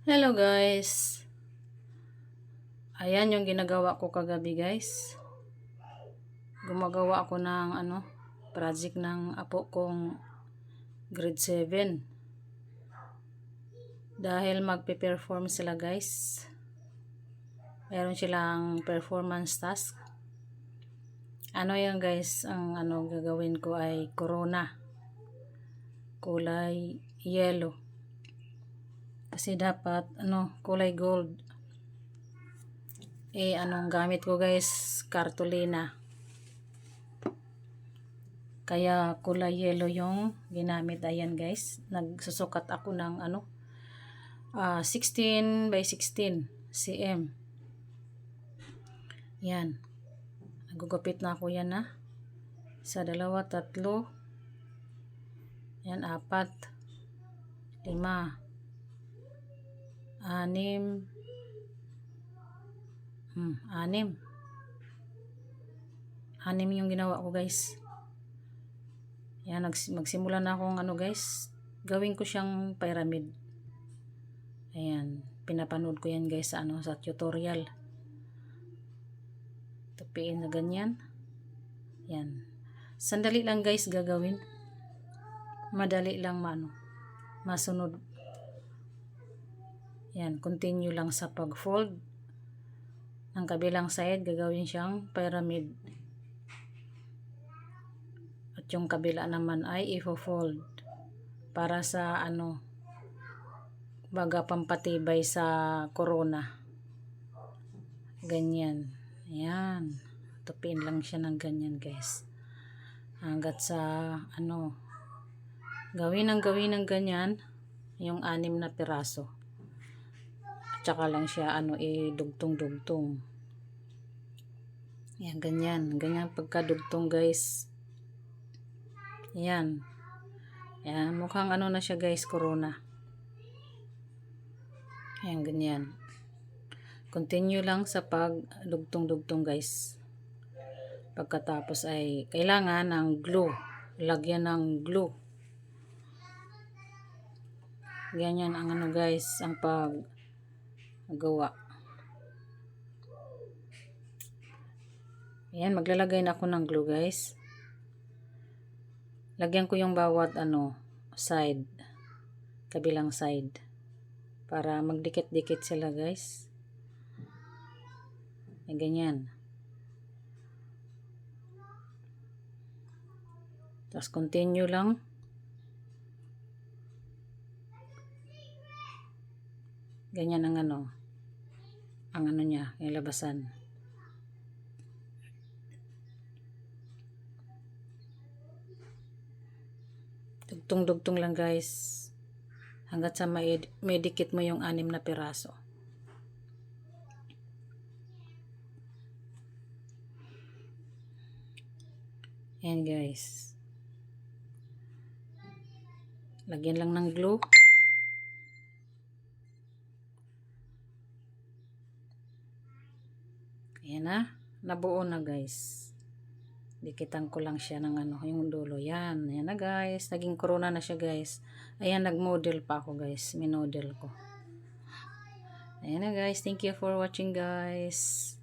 Hello guys. Ayan yung ginagawa ko kagabi guys. Gumagawa ako ng project ng apo kong grade 7. Dahil magpe-perform sila guys. Meron silang performance task. Yan guys, ang gagawin ko ay corona. Kulay yellow. Kasi dapat kulay gold. Anong gamit ko guys? Cartolina. Kaya kulay yellow yung ginamit. Ayan guys. Nagsusukat ako ng 16 by 16 cm. Yan. Nagugupit na ako yan na. Isa, dalawa, tatlo. Yan, 4, 5, 6, 6. 6 yung ginawa ko guys. Yan, magsimula na akong guys. Gawin ko siyang pyramid. Ayan, pinapanood ko yan guys sa sa tutorial. Tupiin na ganyan. Yan. Sandali lang guys gagawin. Madali lang masunod. Yan, continue lang sa pag-fold. Ang kabilang side gagawin siyang pyramid. At yung kabila naman ay i-fold para sa baga pampatibay sa corona. Ganyan. Ayan. Tupiin lang siya ng ganyan guys. Hanggat sa gawin ng ganyan yung 6 na piraso. At saka lang siya idugtong-dugtong. Ayan, ganyan. Ganyan pagkadugtong guys. Ayan. Ayan, mukhang na siya guys, corona. Ayan, ganyan. Continue lang sa pagdugtong-dugtong guys. Pagkatapos ay kailangan ng glue. Lagyan ng glue. Ganyan ang guys, ang paggawa. Ayan, maglalagay na ako ng glue guys. Lagyan ko yung bawat side, kabilang side, para magdikit-dikit sila guys. Ay, ganyan. Tapos continue lang. Ganyan ang niya, yung labasan. Dugtong-dugtong lang guys. Hanggat sa may dikit mo yung 6 na piraso. Ayan guys. Lagyan lang ng glue. Ayan na. Nabuo na guys. Dikitan ko lang siya ng yung dulo. Yan. Ayan na guys. Naging corona na siya guys. Ayan, nag-model pa ako guys. Minodel ko. Ayan na guys. Thank you for watching guys.